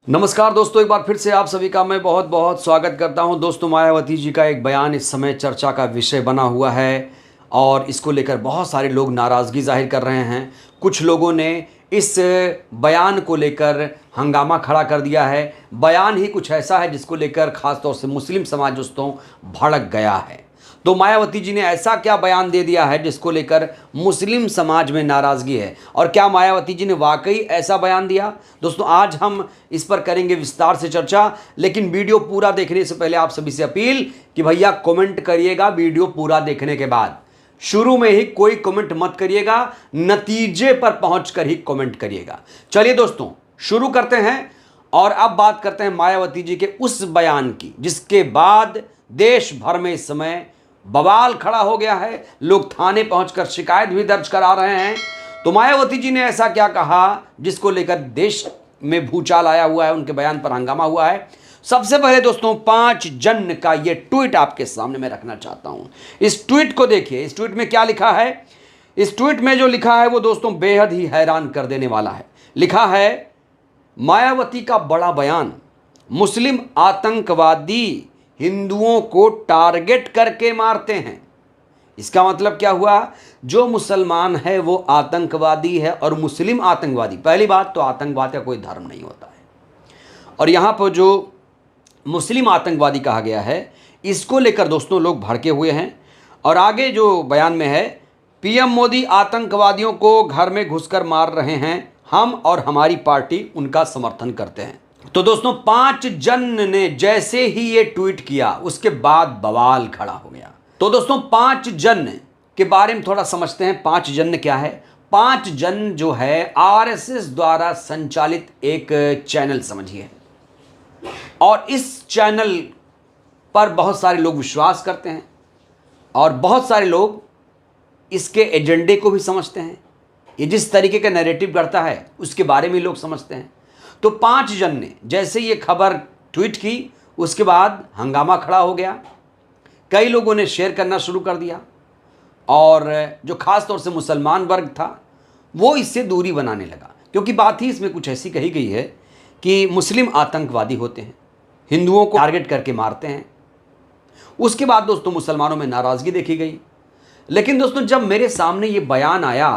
नमस्कार दोस्तों, एक बार फिर से आप सभी का मैं बहुत बहुत स्वागत करता हूं। दोस्तों, मायावती जी का एक बयान इस समय चर्चा का विषय बना हुआ है और इसको लेकर बहुत सारे लोग नाराज़गी जाहिर कर रहे हैं। कुछ लोगों ने इस बयान को लेकर हंगामा खड़ा कर दिया है। बयान ही कुछ ऐसा है जिसको लेकर ख़ास तौर से मुस्लिम समाज दोस्तों भड़क गया है। तो मायावती जी ने ऐसा क्या बयान दे दिया है जिसको लेकर मुस्लिम समाज में नाराज़गी है, और क्या मायावती जी ने वाकई ऐसा बयान दिया? दोस्तों, आज हम इस पर करेंगे विस्तार से चर्चा, लेकिन वीडियो पूरा देखने से पहले आप सभी से अपील कि भैया कमेंट करिएगा वीडियो पूरा देखने के बाद। शुरू में ही कोई कमेंट मत करिएगा, नतीजे पर पहुंचकर ही कमेंट करिएगा। चलिए दोस्तों, शुरू करते हैं और अब बात करते हैं मायावती जी के उस बयान की जिसके बाद देश भर में इस समय बवाल खड़ा हो गया है। लोग थाने पहुंचकर शिकायत भी दर्ज करा रहे हैं। तो मायावती जी ने ऐसा क्या कहा जिसको लेकर देश में भूचाल आया हुआ है, उनके बयान पर हंगामा हुआ है। सबसे पहले दोस्तों 5 जन का ये ट्वीट आपके सामने मैं रखना चाहता हूं। इस ट्वीट को देखिए। इस ट्वीट में क्या लिखा है? इस ट्वीट में जो लिखा है वो दोस्तों बेहद ही हैरान कर देने वाला है। लिखा है, मायावती का बड़ा बयान, मुस्लिम आतंकवादी हिंदुओं को टारगेट करके मारते हैं। इसका मतलब क्या हुआ? जो मुसलमान है वो आतंकवादी है और मुस्लिम आतंकवादी, पहली बात तो आतंकवाद का कोई धर्म नहीं होता है। और यहाँ पर जो मुस्लिम आतंकवादी कहा गया है, इसको लेकर दोस्तों लोग भड़के हुए हैं। और आगे जो बयान में है, पीएम मोदी आतंकवादियों को घर में घुसकर मार रहे हैं, हम और हमारी पार्टी उनका समर्थन करते हैं। तो दोस्तों 5 जन ने जैसे ही ये ट्वीट किया उसके बाद बवाल खड़ा हो गया। तो दोस्तों 5 जन के बारे में थोड़ा समझते हैं। 5 जन क्या है? 5 जन जो है आरएसएस द्वारा संचालित एक चैनल समझिए, और इस चैनल पर बहुत सारे लोग विश्वास करते हैं और बहुत सारे लोग इसके एजेंडे को भी समझते हैं। ये जिस तरीके का नैरेटिव करता है उसके बारे में लोग समझते हैं। तो 5 जन ने जैसे ये खबर ट्वीट की उसके बाद हंगामा खड़ा हो गया। कई लोगों ने शेयर करना शुरू कर दिया और जो ख़ास तौर से मुसलमान वर्ग था वो इससे दूरी बनाने लगा, क्योंकि बात ही इसमें कुछ ऐसी कही गई है कि मुस्लिम आतंकवादी होते हैं, हिंदुओं को टारगेट करके मारते हैं। उसके बाद दोस्तों मुसलमानों में नाराज़गी देखी गई। लेकिन दोस्तों जब मेरे सामने ये बयान आया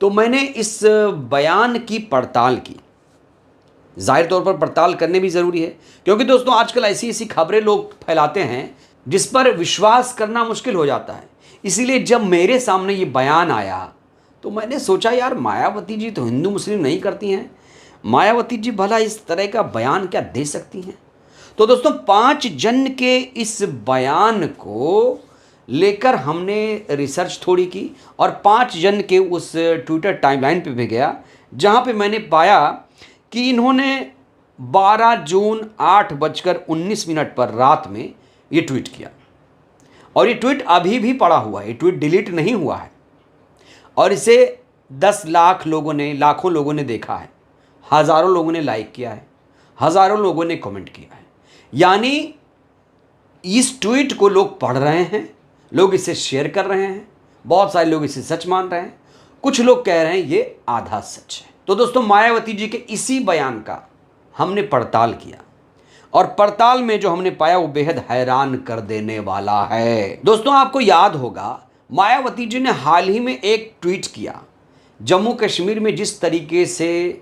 तो मैंने इस बयान की पड़ताल की। जाहिर तौर पर पड़ताल करने भी ज़रूरी है, क्योंकि दोस्तों आजकल ऐसी ऐसी खबरें लोग फैलाते हैं जिस पर विश्वास करना मुश्किल हो जाता है। इसीलिए जब मेरे सामने ये बयान आया तो मैंने सोचा, यार मायावती जी तो हिंदू मुस्लिम नहीं करती हैं, मायावती जी भला इस तरह का बयान क्या दे सकती हैं? तो दोस्तों 5 जन के इस बयान को लेकर हमने रिसर्च थोड़ी की और 5 जन के उस ट्विटर टाइमलाइन पे भी गया, जहाँ पे मैंने पाया कि इन्होंने 12 जून 8:19 पर रात में ये ट्वीट किया। और ये ट्वीट अभी भी पड़ा हुआ है, ये ट्वीट डिलीट नहीं हुआ है। और इसे 10 लाख लोगों ने, लाखों लोगों ने देखा है, हज़ारों लोगों ने लाइक किया है, हज़ारों लोगों ने कमेंट किया है। यानी इस ट्वीट को लोग पढ़ रहे हैं, लोग इसे शेयर कर रहे हैं, बहुत सारे लोग इसे सच मान रहे हैं, कुछ लोग कह रहे हैं ये आधा सच है। तो दोस्तों मायावती जी के इसी बयान का हमने पड़ताल किया और पड़ताल में जो हमने पाया वो बेहद हैरान कर देने वाला है। दोस्तों आपको याद होगा, मायावती जी ने हाल ही में एक ट्वीट किया। जम्मू कश्मीर में जिस तरीके से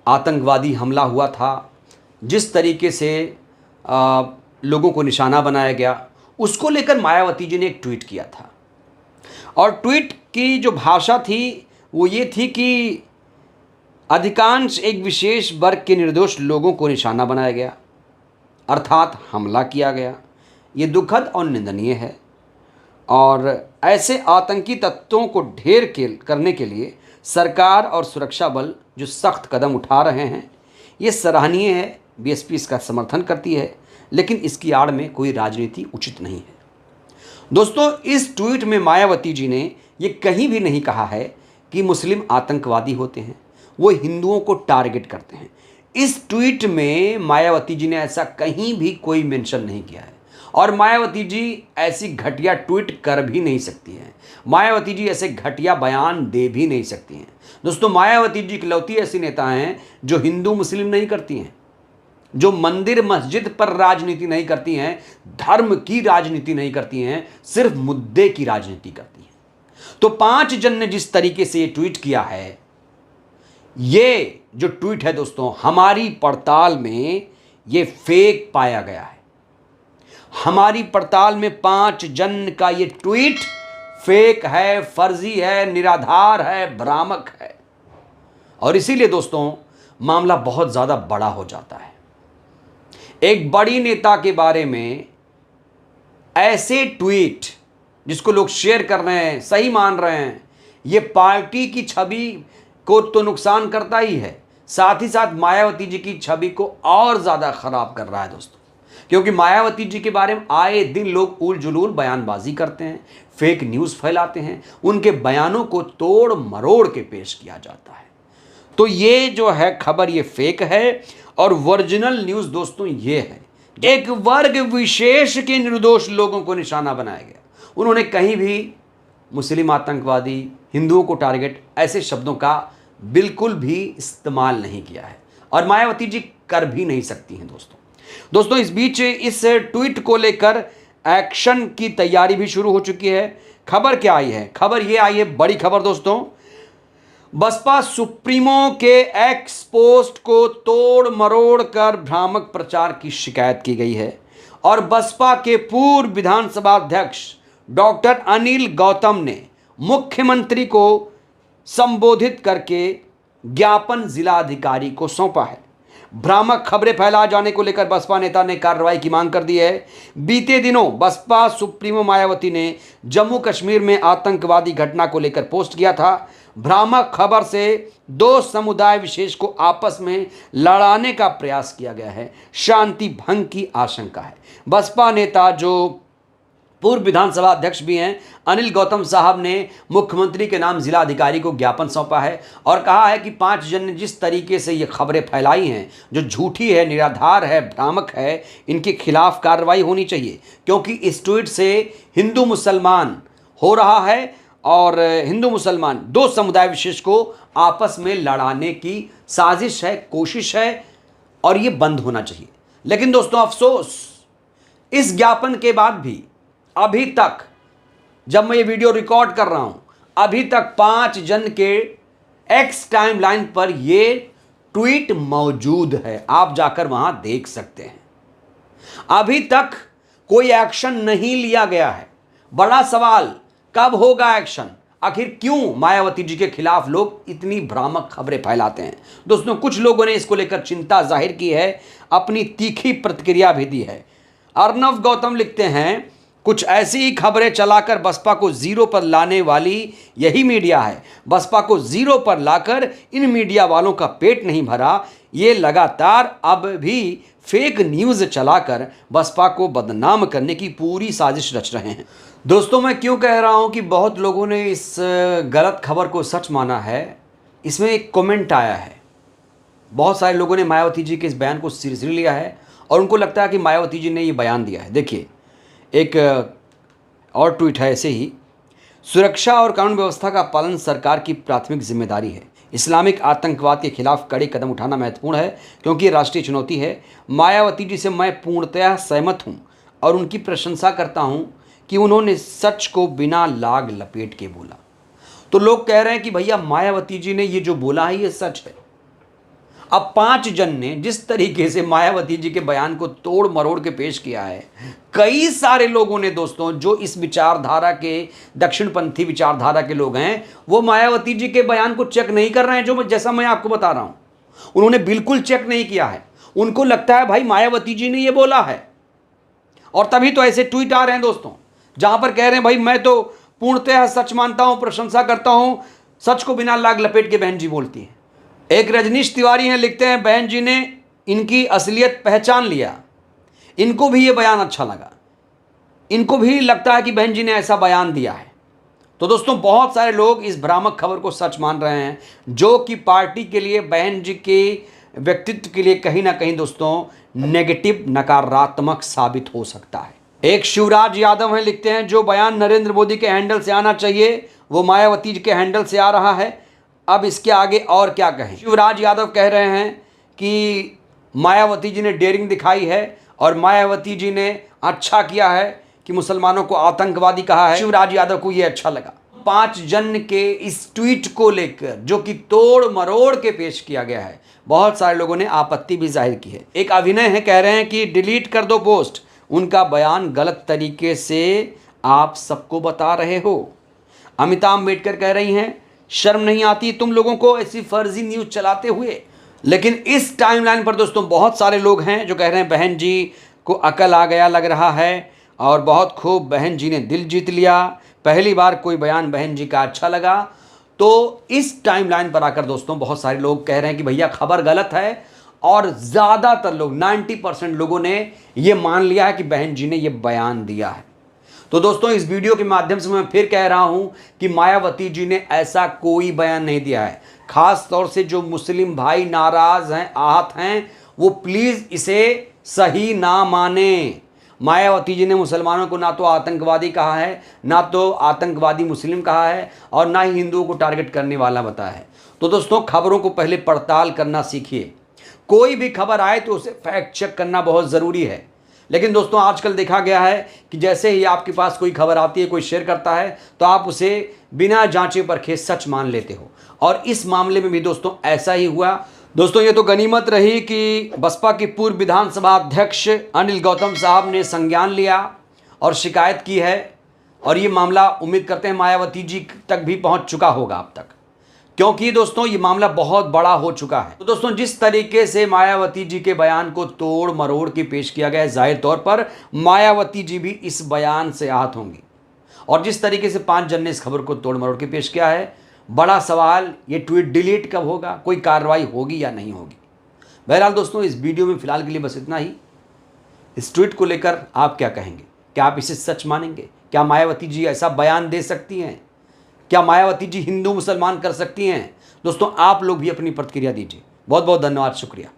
आतंकवादी हमला हुआ था, जिस तरीके से लोगों को निशाना बनाया गया, उसको लेकर मायावती जी ने एक ट्वीट किया था। और ट्वीट की जो भाषा थी वो ये थी कि अधिकांश एक विशेष वर्ग के निर्दोष लोगों को निशाना बनाया गया, अर्थात हमला किया गया। ये दुखद और निंदनीय है और ऐसे आतंकी तत्वों को ढेर करने के लिए सरकार और सुरक्षा बल जो सख्त कदम उठा रहे हैं ये सराहनीय है। बीएसपी इसका समर्थन करती है, लेकिन इसकी आड़ में कोई राजनीति उचित नहीं है। दोस्तों इस ट्वीट में मायावती जी ने ये कहीं भी नहीं कहा है कि मुस्लिम आतंकवादी होते हैं, वो हिंदुओं को टारगेट करते हैं। इस ट्वीट में मायावती जी ने ऐसा कहीं भी कोई मेंशन नहीं किया है और मायावती जी ऐसी घटिया ट्वीट कर भी नहीं सकती हैं। मायावती जी ऐसे घटिया बयान दे भी नहीं सकती हैं। दोस्तों मायावती जी इकलौती ऐसी नेता हैं जो हिंदू मुस्लिम नहीं करती हैं, जो मंदिर मस्जिद पर राजनीति नहीं करती हैं, धर्म की राजनीति नहीं करती हैं, सिर्फ मुद्दे की राजनीति करती हैं। तो 5 जन ने जिस तरीके से ये ट्वीट किया है, ये जो ट्वीट है दोस्तों, हमारी पड़ताल में ये फेक पाया गया है। हमारी पड़ताल में 5 जन का ये ट्वीट फेक है, फर्जी है, निराधार है, भ्रामक है। और इसीलिए दोस्तों मामला बहुत ज़्यादा बड़ा हो जाता है। एक बड़ी नेता के बारे में ऐसे ट्वीट जिसको लोग शेयर कर रहे हैं, सही मान रहे हैं, ये पार्टी की छवि को तो नुकसान करता ही है, साथ ही साथ मायावती जी की छवि को और ज़्यादा ख़राब कर रहा है दोस्तों। क्योंकि मायावती जी के बारे में आए दिन लोग उल जुलूल बयानबाजी करते हैं, फेक न्यूज़ फैलाते हैं, उनके बयानों को तोड़ मरोड़ के पेश किया जाता है। तो ये जो है खबर, ये फेक है। और ओरिजिनल न्यूज़ दोस्तों ये है, एक वर्ग विशेष के निर्दोष लोगों को निशाना बनाया गया। उन्होंने कहीं भी मुस्लिम आतंकवादी, हिंदुओं को टारगेट, ऐसे शब्दों का बिल्कुल भी इस्तेमाल नहीं किया है, और मायावती जी कर भी नहीं सकती हैं दोस्तों। इस बीच इस ट्वीट को लेकर एक्शन की तैयारी भी शुरू हो चुकी है। खबर क्या आई है? खबर ये आई है, बड़ी खबर दोस्तों, बसपा सुप्रीमो के एक्स पोस्ट को तोड़ मरोड़ कर भ्रामक प्रचार की शिकायत की गई है। और बसपा के पूर्व विधानसभा अध्यक्ष डॉक्टर अनिल गौतम ने मुख्यमंत्री को संबोधित करके ज्ञापन जिलाधिकारी को सौंपा है। भ्रामक खबरें फैलाए जाने को लेकर बसपा नेता ने कार्रवाई की मांग कर दी है। बीते दिनों बसपा सुप्रीमो मायावती ने जम्मू कश्मीर में आतंकवादी घटना को लेकर पोस्ट किया था। भ्रामक खबर से 2 समुदाय विशेष को आपस में लड़ाने का प्रयास किया गया है, शांति भंग की आशंका है। बसपा नेता जो पूर्व विधानसभा अध्यक्ष भी हैं, अनिल गौतम साहब ने मुख्यमंत्री के नाम जिलाधिकारी को ज्ञापन सौंपा है और कहा है कि 5 जन ने जिस तरीके से ये खबरें फैलाई हैं, जो झूठी है, निराधार है, भ्रामक है, इनके खिलाफ कार्रवाई होनी चाहिए। क्योंकि इस ट्वीट से हिंदू मुसलमान हो रहा है, और हिंदू मुसलमान 2 समुदाय विशेष को आपस में लड़ाने की साजिश है, कोशिश है, और ये बंद होना चाहिए। लेकिन दोस्तों अफसोस, इस ज्ञापन के बाद भी अभी तक, जब मैं ये वीडियो रिकॉर्ड कर रहा हूं, अभी तक 5 जन के एक्स टाइमलाइन पर ये ट्वीट मौजूद है। आप जाकर वहां देख सकते हैं। अभी तक कोई एक्शन नहीं लिया गया है। बड़ा सवाल, कब होगा एक्शन? आखिर क्यों मायावती जी के खिलाफ लोग इतनी भ्रामक खबरें फैलाते हैं? दोस्तों कुछ लोगों ने इसको लेकर चिंता जाहिर की है, अपनी तीखी प्रतिक्रिया भी दी है। अर्नव गौतम लिखते हैं, कुछ ऐसी ही खबरें चलाकर बसपा को जीरो पर लाने वाली यही मीडिया है। बसपा को जीरो पर लाकर इन मीडिया वालों का पेट नहीं भरा। ये लगातार अब भी फेक न्यूज़ चलाकर बसपा को बदनाम करने की पूरी साजिश रच रहे हैं। दोस्तों मैं क्यों कह रहा हूं कि बहुत लोगों ने इस गलत खबर को सच माना है? इसमें एक कमेंट आया है, बहुत सारे लोगों ने मायावती जी के इस बयान को सीरियसली लिया है और उनको लगता है कि मायावती जी ने ये बयान दिया है। देखिए, एक और ट्वीट है ऐसे ही, सुरक्षा और कानून व्यवस्था का पालन सरकार की प्राथमिक जिम्मेदारी है। इस्लामिक आतंकवाद के खिलाफ कड़े कदम उठाना महत्वपूर्ण है क्योंकि ये राष्ट्रीय चुनौती है। मायावती जी से मैं पूर्णतः सहमत हूँ और उनकी प्रशंसा करता हूँ कि उन्होंने सच को बिना लाग लपेट के बोला। तो लोग कह रहे हैं कि भैया मायावती जी ने ये जो बोला है ये सच है। अब 5 जन ने जिस तरीके से मायावती जी के बयान को तोड़ मरोड़ के पेश किया है, कई सारे लोगों ने दोस्तों, जो इस विचारधारा के, दक्षिणपंथी विचारधारा के लोग हैं, वो मायावती जी के बयान को चेक नहीं कर रहे हैं। जो जैसा मैं आपको बता रहा हूं, उन्होंने बिल्कुल चेक नहीं किया है। उनको लगता है भाई मायावती जी ने ये बोला है, और तभी तो ऐसे ट्वीट आ रहे हैं दोस्तों, जहां पर कह रहे हैं भाई मैं तो पूर्णतः सच मानता हूं, प्रशंसा करता हूं, सच को बिना लाग लपेट के बहन जी बोलती हैं। एक रजनीश तिवारी हैं, लिखते हैं, बहन जी ने इनकी असलियत पहचान लिया। इनको भी ये बयान अच्छा लगा, इनको भी लगता है कि बहन जी ने ऐसा बयान दिया है। तो दोस्तों बहुत सारे लोग इस भ्रामक खबर को सच मान रहे हैं, जो कि पार्टी के लिए, बहन जी के व्यक्तित्व के लिए कहीं ना कहीं दोस्तों नेगेटिव, नकारात्मक साबित हो सकता है। एक शिवराज यादव हैं, लिखते हैं, जो बयान नरेंद्र मोदी के हैंडल से आना चाहिए वो मायावती जी के हैंडल से आ रहा है। अब इसके आगे और क्या कहें। शिवराज यादव कह रहे हैं कि मायावती जी ने डेयरिंग दिखाई है और मायावती जी ने अच्छा किया है कि मुसलमानों को आतंकवादी कहा है। शिवराज यादव को यह अच्छा लगा। 5 जन के इस ट्वीट को लेकर जो कि तोड़ मरोड़ के पेश किया गया है, बहुत सारे लोगों ने आपत्ति भी जाहिर की है। एक अभिनय है, कह रहे हैं कि डिलीट कर दो पोस्ट, उनका बयान गलत तरीके से आप सबको बता रहे हो। अमिताभ अम्बेडकर कह रही हैं, शर्म नहीं आती तुम लोगों को ऐसी फर्जी न्यूज़ चलाते हुए। लेकिन इस टाइमलाइन पर दोस्तों बहुत सारे लोग हैं जो कह रहे हैं बहन जी को अकल आ गया लग रहा है और बहुत खूब बहन जी ने दिल जीत लिया, पहली बार कोई बयान बहन जी का अच्छा लगा। तो इस टाइमलाइन पर आकर दोस्तों बहुत सारे लोग कह रहे हैं कि भैया खबर गलत है और ज़्यादातर लोग 90% लोगों ने ये मान लिया है कि बहन जी ने ये बयान दिया है। तो दोस्तों इस वीडियो के माध्यम से मैं फिर कह रहा हूं कि मायावती जी ने ऐसा कोई बयान नहीं दिया है। खास तौर से जो मुस्लिम भाई नाराज हैं, आहत हैं, वो प्लीज़ इसे सही ना माने। मायावती जी ने मुसलमानों को ना तो आतंकवादी कहा है, ना तो आतंकवादी मुस्लिम कहा है और ना ही हिंदुओं को टारगेट करने वाला बताया है। तो दोस्तों खबरों को पहले पड़ताल करना सीखिए। कोई भी खबर आए तो उसे फैक्ट चेक करना बहुत ज़रूरी है। लेकिन दोस्तों आजकल देखा गया है कि जैसे ही आपके पास कोई खबर आती है, कोई शेयर करता है, तो आप उसे बिना जांचे परखे सच मान लेते हो। और इस मामले में भी दोस्तों ऐसा ही हुआ। दोस्तों ये तो गनीमत रही कि बसपा के पूर्व विधानसभा अध्यक्ष अनिल गौतम साहब ने संज्ञान लिया और शिकायत की है और ये मामला उम्मीद करते हैं मायावती जी तक भी पहुंच चुका होगा अब तक, क्योंकि दोस्तों ये मामला बहुत बड़ा हो चुका है। तो दोस्तों जिस तरीके से मायावती जी के बयान को तोड़ मरोड़ के पेश किया गया है, जाहिर तौर पर मायावती जी भी इस बयान से आहत होंगी। और जिस तरीके से 5 जन ने इस खबर को तोड़ मरोड़ के पेश किया है, बड़ा सवाल ये ट्वीट डिलीट कब होगा, कोई कार्रवाई होगी या नहीं होगी। बहरहाल दोस्तों इस वीडियो में फिलहाल के लिए बस इतना ही। इस ट्वीट को लेकर आप क्या कहेंगे? क्या आप इसे सच मानेंगे? क्या मायावती जी ऐसा बयान दे सकती हैं? क्या मायावती जी हिंदू मुसलमान कर सकती हैं? दोस्तों आप लोग भी अपनी प्रतिक्रिया दीजिए। बहुत बहुत धन्यवाद, शुक्रिया।